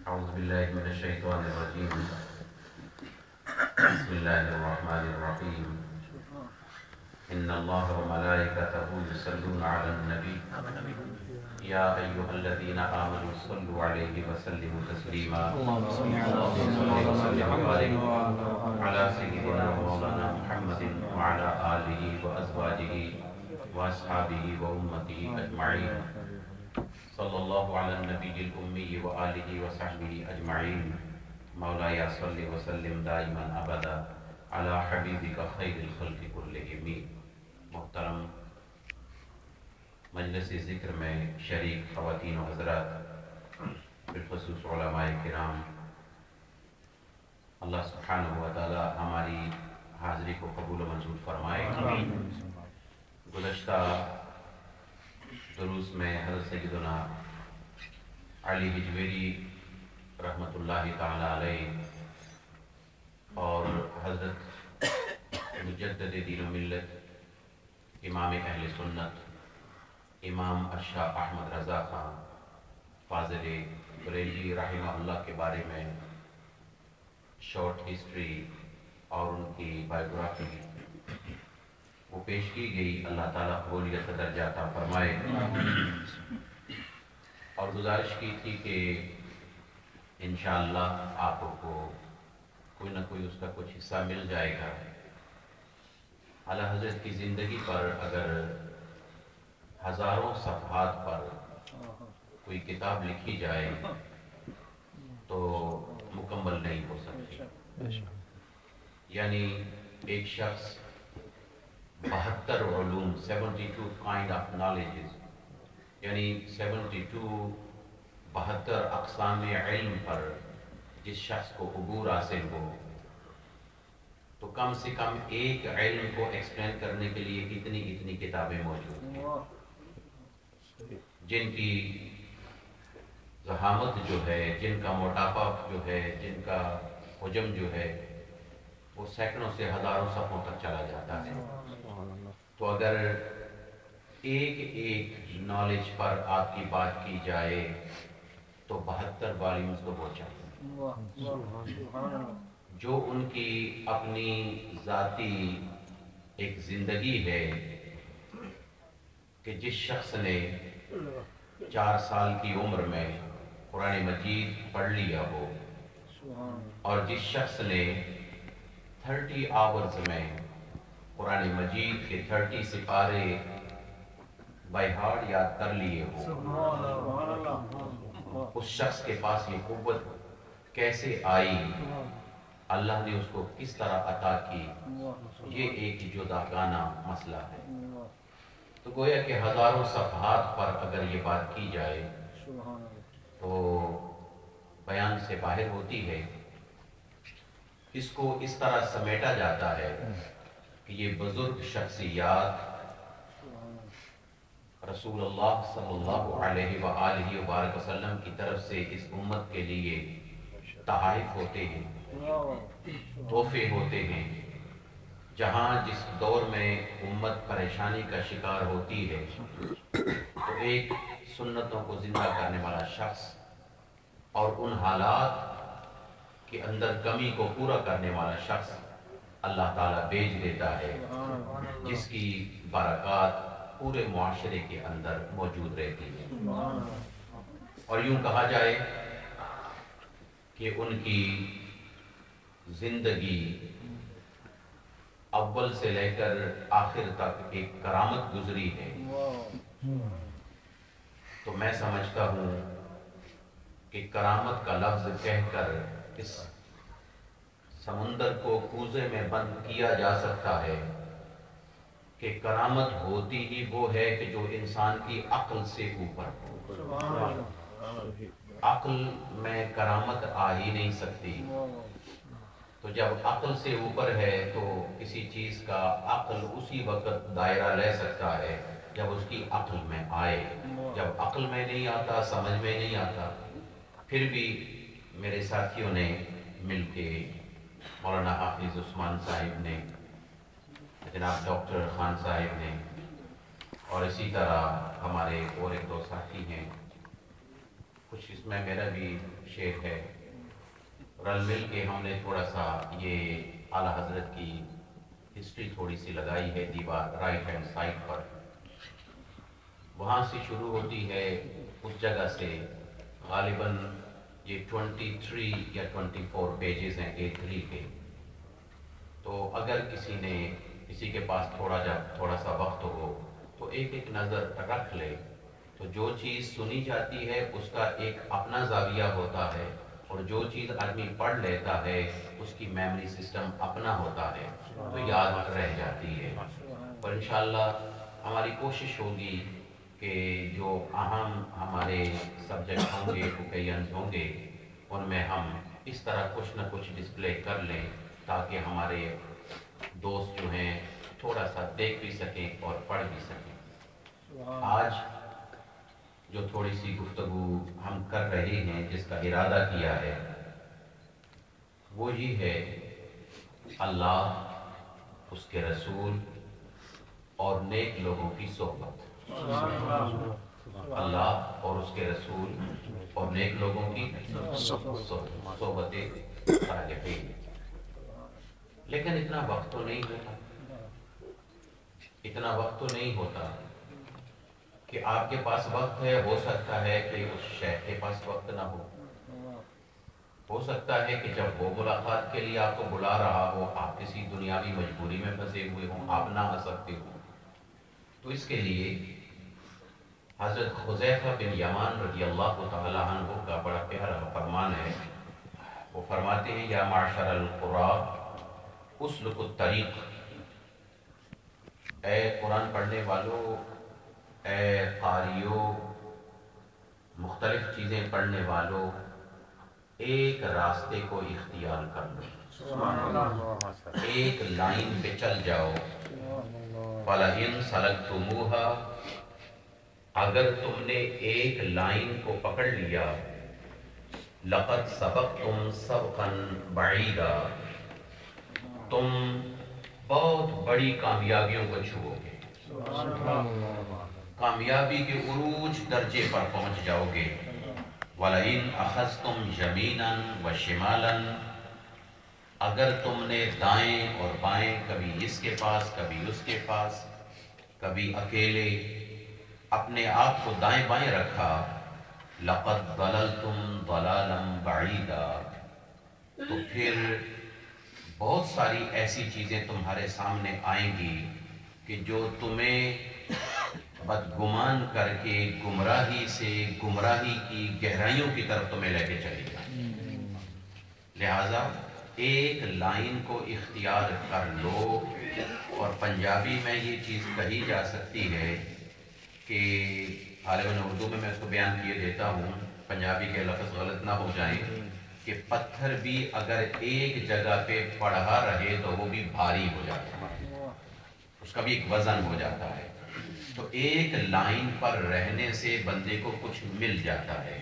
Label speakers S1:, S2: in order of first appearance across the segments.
S1: أعوذ بالله من الشيطان الرجيم. بسم الله الرحمن الرحيم. إن الله وملائكته يصلون على النبي يا أيها الذين آمنوا صلوا عليه وسلموا تسليما.
S2: اللهم صل
S1: وسلم وبارك على سيدنا ومولانا محمد وعلى آله وأزواجه وأصحابه وأمته أجمعين. صلی اللہ علی النبی الأمی وآلہ وصحبہ اجمعین. مولایا صلی وسلم دائما ابدا علی حبیبک خیر الخلق کلہم. محترم مجلس ذکر میں شریک خواتین و حضرات، بالخصوص علماء کرام، اللہ سبحانہ و تعالی ہماری حاضری کو قبول و منظور فرمائے. گزشتہ دروس میں حضرت سیدنا علی حجویری رحمۃ اللہ تعالی علیہ اور حضرت مجدد دین و ملت امام اہل سنت امام ارشاد احمد رضا خان فاضل بریلوی رحمہ اللہ کے بارے میں شارٹ ہسٹری اور ان کی بایوگرافی وہ پیش کی گئی. اللہ تعالیٰ قبولیت کا درجہ عطا فرمائے. اور گزارش کی تھی کہ انشاءاللہ آپ کو کوئی نہ کوئی اس کا کچھ حصہ مل جائے گا. اعلیٰ حضرت کی زندگی پر اگر ہزاروں صفحات پر کوئی کتاب لکھی جائے تو مکمل نہیں ہو سکتی. یعنی ایک شخص 72 علوم 72 kind of knowledges، یعنی 72 اقسام علم پر جس شخص کو عبور حاصل ہو تو کم سے کم ایک علم کو ایکسپلین کرنے کے لیے اتنی کتابیں موجود ہیں، جن کی ذہامت جو ہے، جن کا موٹاپا جو ہے، جن کا حجم جو ہے وہ سینکڑوں سے ہزاروں صفحوں تک چلا جاتا ہے. تو اگر ایک نالج پر آپ کی بات کی جائے تو 72 والیومز تو وہ چاہیے. جو ان کی اپنی ذاتی ایک زندگی ہے کہ جس شخص نے 4 سال کی عمر میں قرآن مجید پڑھ لیا ہو اور جس شخص نے 30 آورز میں قرآن مجید کے 30 سپارے بائی ہارٹ یاد کر لیے ہو، اس شخص کے پاس یہ قوت کیسے آئی، اللہ نے اس کو کس طرح عطا کی، یہ ایک جداگانہ مسئلہ ہے. تو گویا کہ ہزاروں صفحات پر اگر یہ بات کی جائے تو بیان سے باہر ہوتی ہے. اس کو اس طرح سمیٹا جاتا ہے کہ یہ بزرگ شخصیات رسول اللہ صلی اللہ علیہ وآلہ وبارک وسلم کی طرف سے اس امت کے لیے تحائف ہوتے ہیں، تحفے ہوتے ہیں. جہاں جس دور میں امت پریشانی کا شکار ہوتی ہے تو ایک سنتوں کو زندہ کرنے والا شخص اور ان حالات کے اندر کمی کو پورا کرنے والا شخص اللہ تعالیٰ بھیج دیتا ہے، جس کی برکات پورے معاشرے کے اندر موجود رہتی ہے. اور یوں کہا جائے کہ ان کی زندگی اول سے لے کر آخر تک ایک کرامت گزری ہے. تو میں سمجھتا ہوں کہ کرامت کا لفظ کہہ کر اس سمندر کو کوزے میں بند کیا جا سکتا ہے کہ کرامت ہوتی ہی وہ ہے کہ جو انسان کی عقل سے اوپر ہو. عقل میں کرامت آ ہی نہیں سکتی. تو جب عقل سے اوپر ہے تو کسی چیز کا عقل اسی وقت دائرہ لے سکتا ہے جب اس کی عقل میں آئے. جب عقل میں نہیں آتا، سمجھ میں نہیں آتا، پھر بھی میرے ساتھیوں نے مل کے مولانا حافظ عثمان صاحب نے، جناب ڈاکٹر خان صاحب نے، اور اسی طرح ہمارے اور ایک دو ساتھی ہیں، کچھ اس میں میرا بھی شیئر ہے. رل مل کے ہم نے تھوڑا سا یہ اعلیٰ حضرت کی ہسٹری تھوڑی سی لگائی ہے دیوار رائٹ ہینڈ سائڈ پر. وہاں سے شروع ہوتی ہے اس جگہ سے. غالباً یہ 23 یا 24 پیجز ہیں A3 کے. تو اگر کسی کے پاس تھوڑا سا وقت ہو تو ایک ایک نظر رکھ لے تو جو چیز سنی جاتی ہے اس کا ایک اپنا زاویہ ہوتا ہے، اور جو چیز آدمی پڑھ لیتا ہے اس کی میموری سسٹم اپنا ہوتا ہے تو یاد رہ جاتی ہے. اور انشاءاللہ ہماری کوشش ہوگی کہ جو اہم ہمارے سبجیکٹ ہوں گے اوکیزنز ہوں گے ان میں ہم اس طرح کچھ نہ کچھ ڈسپلے کر لیں تاکہ ہمارے دوست جو ہیں تھوڑا سا دیکھ بھی سکیں اور پڑھ بھی سکیں. آج جو تھوڑی سی گفتگو ہم کر رہے ہیں جس کا ارادہ کیا ہے وہ یہ ہے اللہ، اس کے رسول اور نیک لوگوں کی صحبت. اللہ اور اس کے رسول اور نیک لوگوں کی صحبت صالحین. لیکن اتنا وقت تو نہیں ہوتا کہ آپ کے پاس وقت ہے. ہو سکتا ہے کہ اس شیخ کے پاس وقت نہ ہو سکتا ہے کہ جب وہ ملاقات کے لیے آپ کو بلا رہا ہو آپ کسی دنیاوی مجبوری میں پھنسے ہوئے ہوں، آپ نہ آ سکتے ہوں. تو اس کے لیے حضرت حذیفہ بن یمان رضی اللہ تعالی عنہ کا بڑا پیارا فرمان ہے. وہ فرماتے ہیں یا معشر القراء اسلکوا الطریق. اے قرآن پڑھنے والوں، اے قاریوں، مختلف چیزیں پڑھنے والوں، ایک راستے کو اختیار کر لو، ایک لائن پہ چل جاؤ. فَلَئِن سَلَكْتُمُوهَا، اگر تم نے ایک لائن کو پکڑ لیا، لَقَدْ سَبَقْتُمْ سَبْقًا بَعِيدًا، تم بہت بڑی کامیابیوں کو چھوؤ گے، کامیابی کے عروج درجے پر پہنچ جاؤ گے. وَلَئِنْ أَخَذْتُمْ يَمِينًا وَشِمَالًا، اگر تم نے دائیں اور بائیں، کبھی اس کے پاس کبھی اس کے پاس، کبھی اکیلے اپنے آپ کو دائیں بائیں رکھا، لَقَدْ ضَلَلْتُمْ ضَلَالًا بَعِيدًا، تو پھر بہت ساری ایسی چیزیں تمہارے سامنے آئیں گی کہ جو تمہیں بدگمان کر کے گمراہی سے گمراہی کی گہرائیوں کی طرف تمہیں لے کے چلی جائیں. لہذا ایک لائن کو اختیار کر لو. اور پنجابی میں یہ چیز کہی جا سکتی ہے کہ غالباً اردو میں اس کو بیان کیے دیتا ہوں، پنجابی کے لفظ غلط نہ ہو جائیں، کہ پتھر بھی اگر ایک جگہ پہ پڑھا رہے تو وہ بھی بھاری ہو جاتا ہے، اس کا بھی ایک وزن ہو جاتا ہے. تو ایک لائن پر رہنے سے بندے کو کچھ مل جاتا ہے.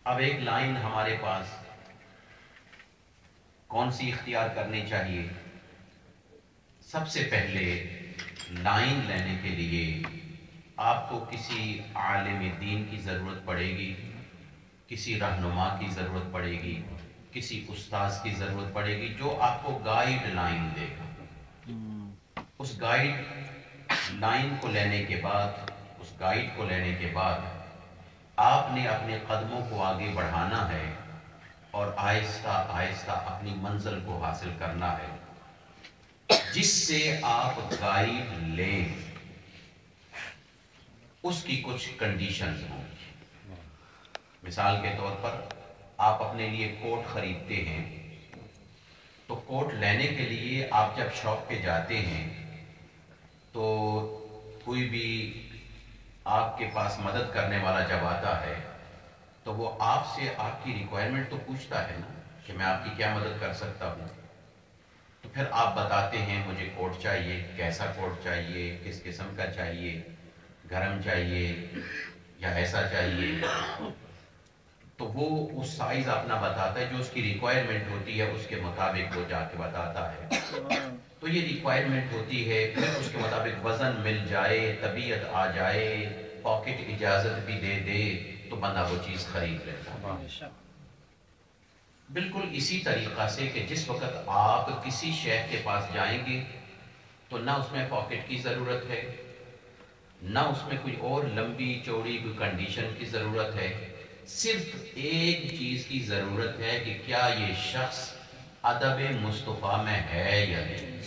S1: اب ایک لائن ہمارے پاس کون سی اختیار کرنی چاہیے؟ سب سے پہلے لائن لینے کے لیے آپ کو کسی عالم دین کی ضرورت پڑے گی، کسی رہنما کی ضرورت پڑے گی، کسی استاذ کی ضرورت پڑے گی جو آپ کو گائیڈ لائن دے گا. اس گائیڈ لائن کو لینے کے بعد، اس گائیڈ کو لینے کے بعد آپ نے اپنے قدموں کو آگے بڑھانا ہے اور آہستہ آہستہ اپنی منزل کو حاصل کرنا ہے. جس سے آپ گائیڈ لیں اس کی کچھ کنڈیشنز ہوں. مثال کے طور پر آپ اپنے لیے کوٹ خریدتے ہیں تو کوٹ لینے کے لیے آپ جب شاپ پہ جاتے ہیں تو کوئی بھی آپ کے پاس مدد کرنے والا جب آتا ہے تو وہ آپ سے آپ کی ریکوائرمنٹ تو پوچھتا ہے نا کہ میں آپ کی کیا مدد کر سکتا ہوں. تو پھر آپ بتاتے ہیں مجھے کوٹ چاہیے، کیسا کوٹ چاہیے، کس قسم کا چاہیے، گرم چاہیے یا ایسا چاہیے. تو وہ اس سائز اپنا بتاتا ہے جو اس کی ریکوائرمنٹ ہوتی ہے، اس کے مطابق وہ جا کے بتاتا ہے. تو یہ ریکوائرمنٹ ہوتی ہے، پھر اس کے مطابق وزن مل جائے، طبیعت آ جائے، پاکٹ اجازت بھی دے دے تو بندہ وہ چیز خرید لیتا ہے۔ بالکل اسی طریقہ سے کہ جس وقت آپ کسی شیخ کے پاس جائیں گے تو نہ اس میں پاکٹ کی ضرورت ہے، نہ اس میں کوئی اور لمبی چوڑی کوئی کنڈیشن کی ضرورت ہے، صرف ایک چیز کی ضرورت ہے کہ کیا یہ شخص ادب مصطفیٰ میں ہے یا نہیں۔